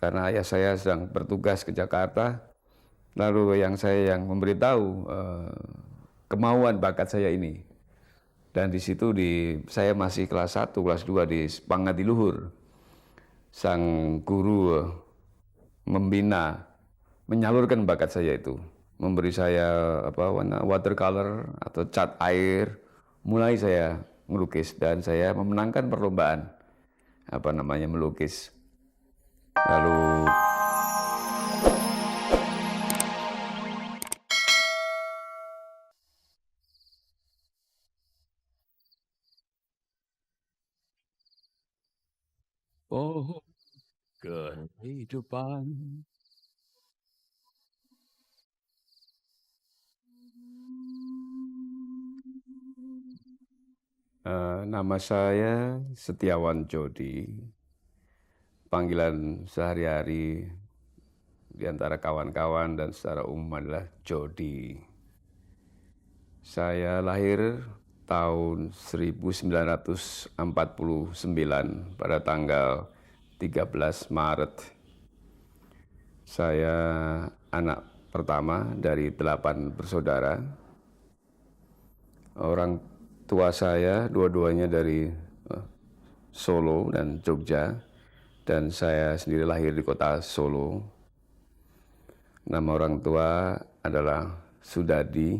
karena ayah saya sedang bertugas ke Jakarta, lalu saya yang memberitahu kemauan bakat saya ini. Dan di situ saya masih kelas 1, kelas 2 di Pangadiluhur. Sang guru membina, menyalurkan bakat saya itu, memberi saya warna watercolor atau cat air. Mulai saya melukis dan saya memenangkan perlombaan melukis. Lalu Oh, kehidupan. nama saya Setiawan Jody. Panggilan sehari-hari di antara kawan-kawan dan secara umum adalah Jody. Saya lahir tahun 1949 pada tanggal 13 Maret. Saya anak pertama dari 8 bersaudara. Orang tua saya dua-duanya dari Solo dan Jogja, dan saya sendiri lahir di kota Solo. Nama orang tua adalah Sudadi,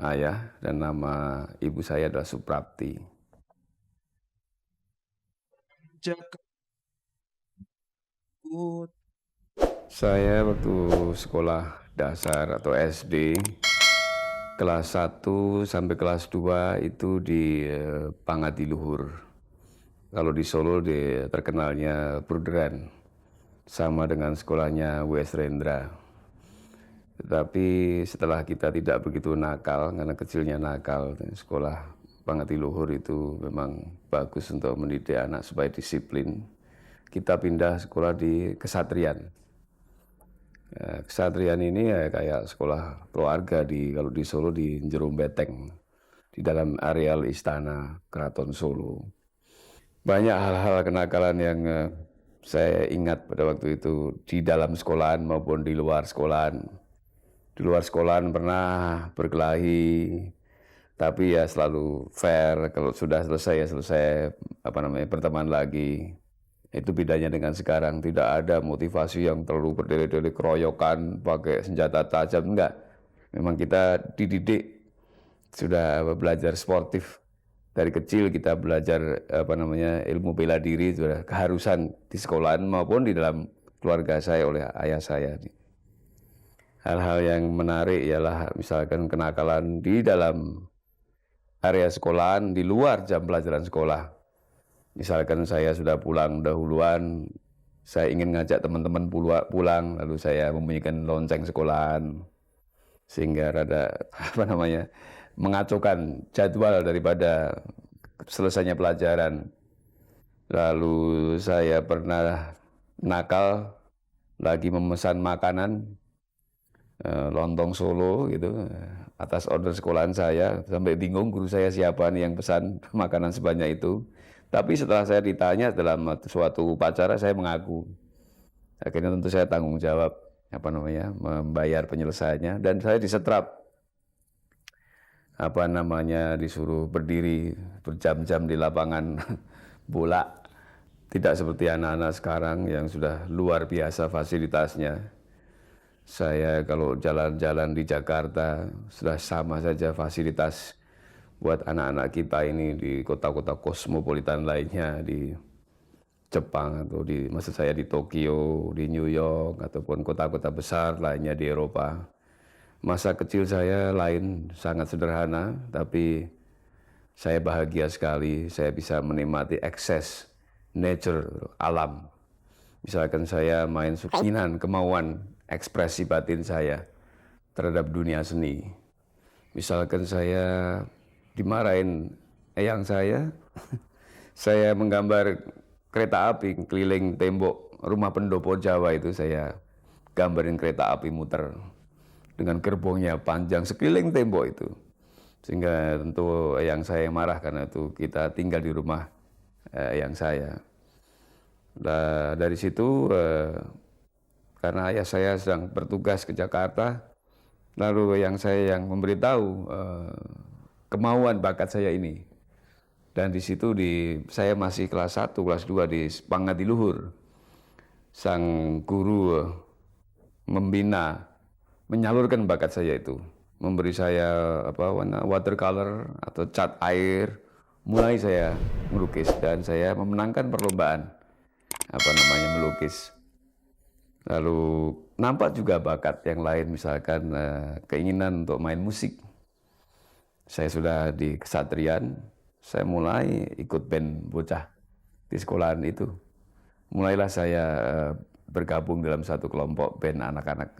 ayah, dan nama ibu saya adalah Suprapti. Saya waktu sekolah dasar atau SD, kelas 1 sampai kelas 2 itu di Pangadiluhur. Kalau di Solo terkenalnya Bruderan, sama dengan sekolahnya W.S. Rendra. Tetapi setelah kita tidak begitu nakal, karena kecilnya nakal, sekolah Pangadiluhur itu memang bagus untuk mendidik anak supaya disiplin. Kita pindah sekolah di Kesatrian. Kesatrian ini ya kayak sekolah keluarga kalau di Solo di Jerum Beteng, di dalam areal istana Keraton Solo. Banyak hal-hal kenakalan yang saya ingat pada waktu itu di dalam sekolahan maupun di luar sekolahan. Di luar sekolahan pernah berkelahi, tapi ya selalu fair. Kalau sudah selesai ya selesai, berteman lagi. Itu bedanya dengan sekarang, tidak ada motivasi yang terlalu berdele-dele, keroyokan, pakai senjata tajam, enggak. Memang kita dididik, sudah belajar sportif. Dari kecil kita belajar ilmu bela diri, sudah keharusan di sekolahan maupun di dalam keluarga saya oleh ayah saya. Hal-hal yang menarik ialah misalkan kenakalan di dalam area sekolahan, di luar jam pelajaran sekolah. Misalkan saya sudah pulang dahuluan, saya ingin ngajak teman-teman pulang, lalu saya membunyikan lonceng sekolahan, sehingga rada mengacaukan jadwal daripada selesainya pelajaran. Lalu saya pernah nakal lagi memesan makanan, lontong Solo gitu, atas order sekolahan saya, sampai bingung guru saya siapa nih yang pesan makanan sebanyak itu. Tapi setelah saya ditanya dalam suatu upacara, saya mengaku. Akhirnya tentu saya tanggung jawab membayar penyelesaiannya, dan saya disetrap disuruh berdiri berjam-jam di lapangan bola. Tidak seperti anak-anak sekarang yang sudah luar biasa fasilitasnya. Saya kalau jalan-jalan di Jakarta sudah sama saja fasilitas buat anak-anak kita ini di kota-kota kosmopolitan lainnya, di Jepang atau maksud saya di Tokyo, di New York, ataupun kota-kota besar lainnya di Eropa. Masa kecil saya lain, sangat sederhana, tapi saya bahagia sekali saya bisa menikmati ekses nature, alam. Misalkan saya main keinginan, kemauan, ekspresi batin saya terhadap dunia seni. Misalkan saya dimarahin eyang saya menggambar kereta api keliling tembok rumah pendopo Jawa itu, saya gambarin kereta api muter dengan gerbongnya panjang sekeliling tembok itu. Sehingga tentu eyang saya marah karena itu kita tinggal di rumah eyang saya. Nah, dari situ karena ayah saya sedang bertugas ke Jakarta, lalu saya yang memberitahu kemauan bakat saya ini. Dan di situ saya masih kelas 1, kelas 2 di Pangadiluhur. Sang guru membina, menyalurkan bakat saya itu, memberi saya warna watercolor atau cat air. Mulai saya melukis dan saya memenangkan perlombaan melukis. Lalu nampak juga bakat yang lain, misalkan keinginan untuk main musik. Saya sudah di kesatrian, saya mulai ikut band bocah di sekolahan itu. Mulailah saya bergabung dalam satu kelompok band anak-anak.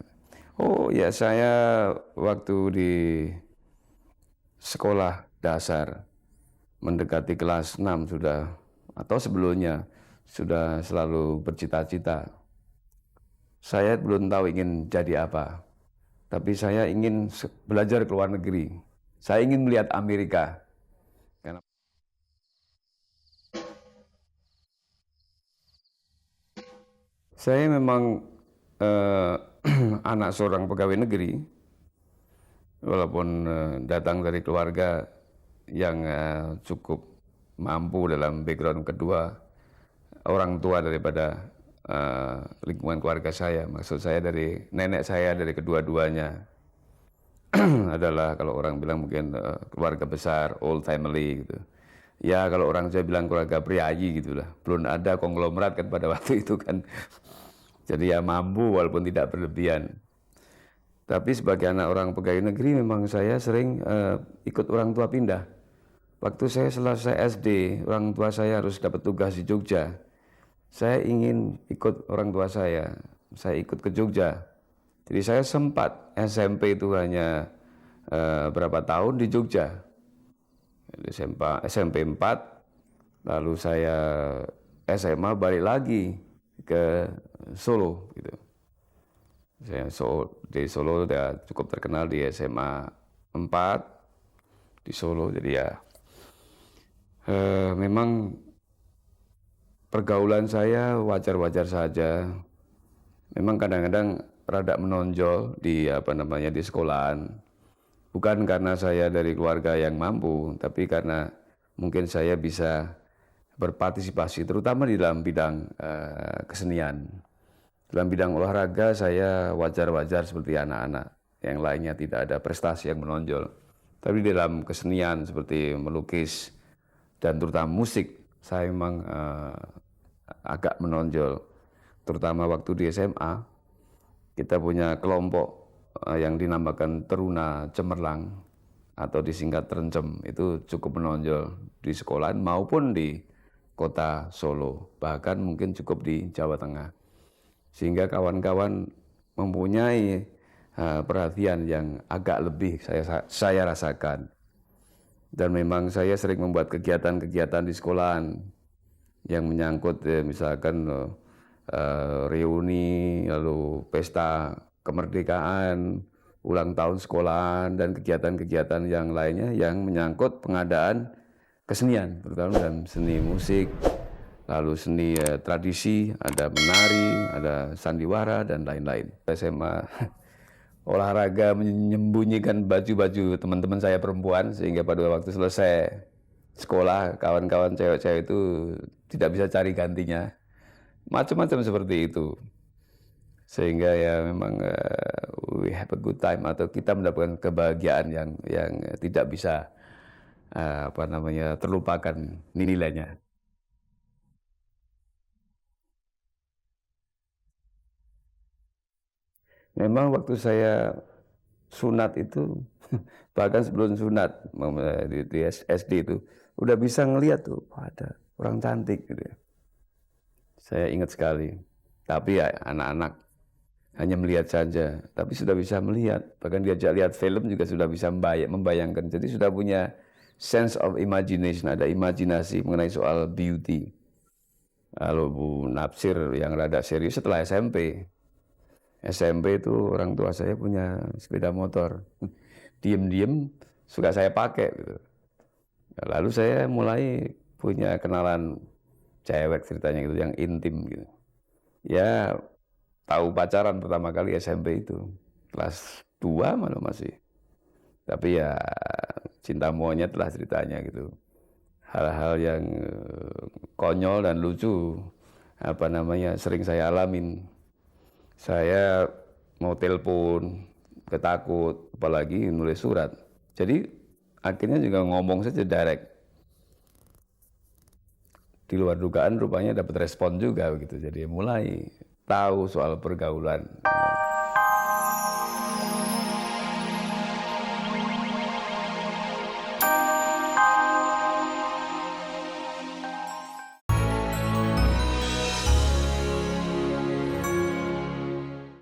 Oh ya, saya waktu di sekolah dasar mendekati kelas 6 sudah, atau sebelumnya sudah selalu bercita-cita. Saya belum tahu ingin jadi apa, tapi saya ingin belajar ke luar negeri. Saya ingin melihat Amerika. Saya memang anak seorang pegawai negeri, walaupun datang dari keluarga yang cukup mampu dalam background kedua orang tua daripada lingkungan keluarga saya. Maksud saya dari nenek saya, dari kedua-duanya adalah kalau orang bilang mungkin keluarga besar, old family gitu. Ya kalau orang Jawa bilang keluarga priayi gitulah. Belum ada konglomerat kan pada waktu itu kan. Jadi ya mampu walaupun tidak berlebihan. Tapi sebagai anak orang pegawai negeri memang saya sering ikut orang tua pindah. Waktu saya selesai SD, orang tua saya harus dapat tugas di Jogja. Saya ingin ikut orang tua saya ikut ke Jogja. Jadi saya sempat SMP itu hanya berapa tahun di Jogja. SMP 4, lalu saya SMA balik lagi ke Solo gitu. Saya di Solo udah cukup terkenal di SMA 4 di Solo, jadi ya memang pergaulan saya wajar-wajar saja. Memang kadang-kadang rada menonjol di di sekolahan. Bukan karena saya dari keluarga yang mampu, tapi karena mungkin saya bisa berpartisipasi terutama di dalam bidang kesenian. Dalam bidang olahraga saya wajar-wajar seperti anak-anak yang lainnya, tidak ada prestasi yang menonjol. Tapi di dalam kesenian seperti melukis dan terutama musik, saya memang agak menonjol. Terutama waktu di SMA, kita punya kelompok yang dinamakan Teruna Cemerlang atau disingkat Trencem. Itu cukup menonjol di sekolahan maupun di kota Solo, bahkan mungkin cukup di Jawa Tengah. Sehingga kawan-kawan mempunyai perhatian yang agak lebih saya rasakan. Dan memang saya sering membuat kegiatan-kegiatan di sekolahan yang menyangkut misalkan reuni, lalu pesta kemerdekaan, ulang tahun sekolahan, dan kegiatan-kegiatan yang lainnya yang menyangkut pengadaan kesenian, terutama dalam seni musik, lalu seni tradisi, ada menari, ada sandiwara, dan lain-lain. SMA olahraga menyembunyikan baju-baju teman-teman saya perempuan, sehingga pada waktu selesai sekolah, kawan-kawan cewek-cewek itu tidak bisa cari gantinya. Macam-macam seperti itu. Sehingga ya memang we have a good time, atau kita mendapatkan kebahagiaan yang tidak bisa terlupakan nilainya. Memang waktu saya sunat itu, bahkan sebelum sunat di SD itu, udah bisa ngelihat tuh, ada orang cantik gitu ya. Saya ingat sekali. Tapi ya anak-anak hanya melihat saja, tapi sudah bisa melihat. Bahkan diajak lihat film juga sudah bisa membayangkan. Jadi sudah punya sense of imagination, ada imajinasi mengenai soal beauty. Lalu Bu Napsir yang rada serius setelah SMP. SMP itu orang tua saya punya sepeda motor. Diem-diem suka saya pakai gitu. Lalu saya mulai punya kenalan cewek ceritanya gitu yang intim gitu. Ya tahu pacaran pertama kali SMP itu. Kelas 2 malah masih. Tapi ya cinta monyet lah ceritanya gitu. Hal-hal yang konyol dan lucu, apa namanya, sering saya alamin. Saya mau telepon, ketakut, apalagi nulis surat. Jadi akhirnya juga ngomong saja direct. Di luar dugaan rupanya dapat respon juga begitu. Jadi mulai tahu soal pergaulan.